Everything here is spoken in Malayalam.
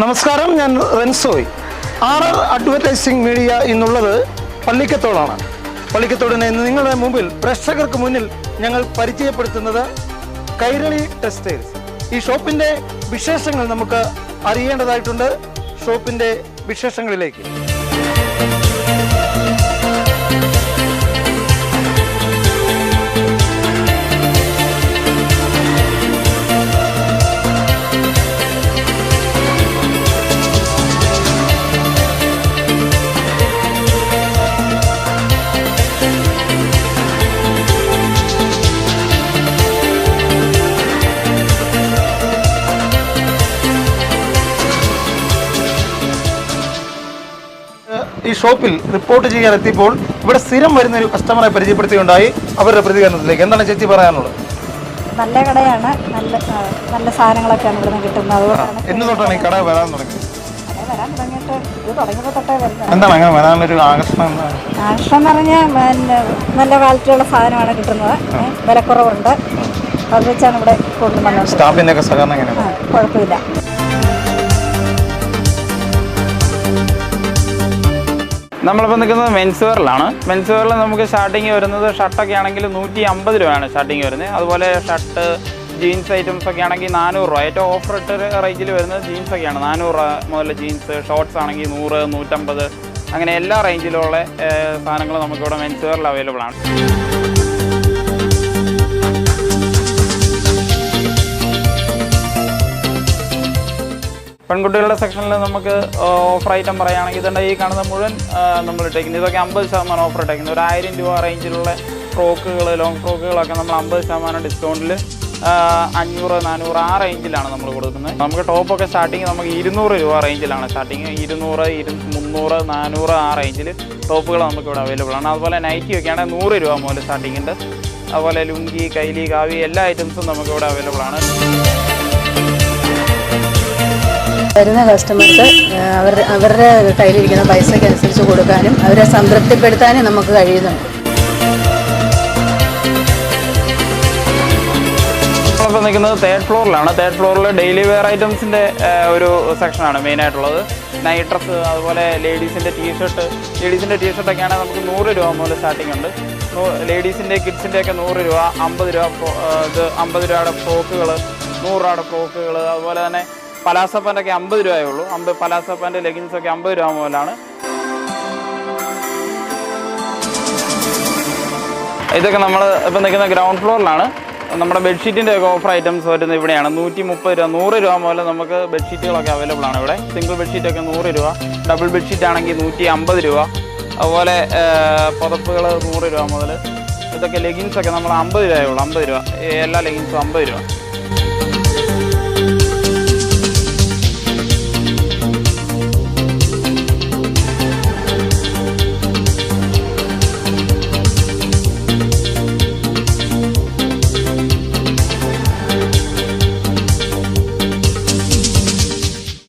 നമസ്കാരം, ഞാൻ റെൻസോയ്. RR അഡ്വർടൈസിംഗ് മീഡിയ എന്നുള്ളത് പള്ളിക്കത്തോടാണ്. പള്ളിക്കത്തോടിനെ നിങ്ങളുടെ മുമ്പിൽ പ്രേക്ഷകർക്ക് മുന്നിൽ ഞങ്ങൾ പരിചയപ്പെടുത്തുന്നത് കൈരളി ടെക്സ്റ്റൈൽസ്. ഈ ഷോപ്പിൻ്റെ വിശേഷങ്ങൾ നമുക്ക് അറിയേണ്ടതായിട്ടുണ്ട്. ഷോപ്പിൻ്റെ വിശേഷങ്ങളിലേക്ക് ഈ ഷോപ്പിൽ റിപ്പോർട്ട് ചെയ്യാൻ എത്തിയപ്പോൾ ഇവിടെ സ്ഥിരം വരുന്ന ഒരു കസ്റ്റമറെ പരിചയപ്പെടുത്തിയുണ്ടായി. അവരുടെ പ്രതികരണത്തിലേക്ക് എന്താണ് ചേച്ചി പറയാനുള്ളത്? നല്ല കടയാണ്, നല്ല സാധനങ്ങളൊക്കെയാണ് ഇവിടെ നിന്ന് കിട്ടുന്നത്. എന്ന് തൊട്ടാണ് ഈ കട വരാൻ തുടങ്ങിയത്? വരാൻ തുടങ്ങിയിട്ട് ഇത് തുടങ്ങിയപ്പോൾ തൊട്ടേ വരുന്നത്. എന്താണ് അങ്ങനെ വരാനൊരു ആകർഷണം? ആകർഷണം എന്ന് പറഞ്ഞാൽ നല്ല ക്വാളിറ്റിയുള്ള സാധനമാണ് കിട്ടുന്നത്, വിലക്കുറവുണ്ട്. അത് വെച്ചാണ് ഇവിടെ കൊണ്ടുവന്നത്. സ്റ്റാഫിൻ്റെ ഒക്കെ സഹകരണം എങ്ങനെയാണ്? കുഴപ്പമില്ല. നമ്മളിപ്പോൾ നിൽക്കുന്നത് മെൻസ് വെയറിലാണ്. മെൻസ് വെയറിൽ നമുക്ക് സ്റ്റാർട്ടിങ് വരുന്നത് ഷർട്ടൊക്കെ ആണെങ്കിൽ 150 രൂപയാണ് സ്റ്റാർട്ടിങ് വരുന്നത്. അതുപോലെ ഷർട്ട് ജീൻസ് ഐറ്റംസ് ഒക്കെ ആണെങ്കിൽ 400 രൂപ. ഏറ്റവും ഓഫർ ഇട്ട റേഞ്ചിൽ വരുന്നത് ജീൻസൊക്കെയാണ്. 400 രൂപ മുതൽ ജീൻസ്. ഷോർട്ട്സ് ആണെങ്കിൽ 100, 150 അങ്ങനെ എല്ലാ റേഞ്ചിലുള്ള സാധനങ്ങൾ നമുക്കിവിടെ മെൻസ് വെയറിൽ അവൈലബിൾ ആണ്. പെൺകുട്ടികളുടെ സെക്ഷനിൽ നമുക്ക് ഓഫർ ഐറ്റം പറയുകയാണെങ്കിൽ ഇതുണ്ട്. ഈ കാണുന്ന മുഴുവൻ നമ്മൾ ഇട്ടേക്കുന്നത് ഇതൊക്കെ 50% ഓഫർ ഇട്ടേക്കുന്നത്. ഒരു 1000 രൂപ റേഞ്ചിലുള്ള ഫ്രോക്കുകൾ, ലോങ് ഫ്രോക്കുകളൊക്കെ നമ്മൾ 50% ഡിസ്കൗണ്ടിൽ 500, 400 ആ റേഞ്ചിലാണ് നമ്മൾ കൊടുക്കുന്നത്. നമുക്ക് ടോപ്പൊക്കെ സ്റ്റാർട്ടിങ് നമുക്ക് 200 രൂപ റേഞ്ചിലാണ് സ്റ്റാർട്ടിങ്. 200, 300, 400 ആ റേഞ്ചിൽ ടോപ്പുകൾ നമുക്കിവിടെ അവൈലബിൾ ആണ്. അതുപോലെ നൈറ്റി ഒക്കെ ആണെങ്കിൽ 100 രൂപ മുതൽ സ്റ്റാർട്ടിങ് ഉണ്ട്. അതുപോലെ ലുങ്കി, കൈലി, കാവി എല്ലാ ഐറ്റംസും നമുക്കിവിടെ അവൈലബിൾ ആണ്. വരുന്ന കസ്റ്റമർക്ക് അവരുടെ കയ്യിലിരിക്കുന്ന പൈസയ്ക്ക് അനുസരിച്ച് കൊടുക്കാനും അവരെ സംതൃപ്തിപ്പെടുത്താനും നമുക്ക് കഴിയുന്നുണ്ട്. നമ്മളിപ്പോൾ നിൽക്കുന്നത് 3rd ഫ്ലോറിലാണ്. 3rd ഫ്ലോറിൽ ഡെയിലി വെയർ ഐറ്റംസിൻ്റെ ഒരു സെക്ഷനാണ് മെയിനായിട്ടുള്ളത്. നൈറ്റ് ഡ്രസ്സ്, അതുപോലെ ലേഡീസിൻ്റെ ടീഷർട്ട്. ലേഡീസിൻ്റെ ടീഷർട്ടൊക്കെ ആണെങ്കിൽ നമുക്ക് 100 രൂപ മുതൽ സ്റ്റാർട്ടിംഗ് ഉണ്ട്. ലേഡീസിൻ്റെ കിഡ്സിൻ്റെയൊക്കെ 100 രൂപ, 50 രൂപ ഇത് 50 രൂപയുടെ ഫ്രോക്കുകൾ, 100 രൂപയുടെ ഫ്രോക്കുകൾ. അതുപോലെ തന്നെ പലാസോ പാൻ്റൊക്കെ 50 രൂപയേ ഉള്ളൂ. പലാസോ പാൻ്റ് ലെഗിൻസൊക്കെ 50 രൂപ മുതലാണ്. ഇതൊക്കെ നമ്മൾ ഇപ്പോൾ നിൽക്കുന്ന ഗ്രൗണ്ട് ഫ്ലോറിലാണ്. നമ്മുടെ ബെഡ്ഷീറ്റിൻ്റെ ഒക്കെ ഓഫർ ഐറ്റംസ് വരുന്നത് ഇവിടെയാണ്. 130 രൂപ, 100 രൂപ മുതൽ നമുക്ക് ബെഡ്ഷീറ്റുകളൊക്കെ അവൈലബിൾ ആണ് ഇവിടെ. സിംഗിൾ ബെഡ്ഷീറ്റൊക്കെ 100 രൂപ, ഡബിൾ ബെഡ്ഷീറ്റ് ആണെങ്കിൽ 150 രൂപ. അതുപോലെ പുതപ്പുകൾ 100 രൂപ മുതൽ. ഇതൊക്കെ ലെഗിൻസൊക്കെ നമ്മൾ 50 രൂപയേ ഉള്ളൂ. 50 രൂപ എല്ലാ ലെഗിൻസും 50 രൂപ.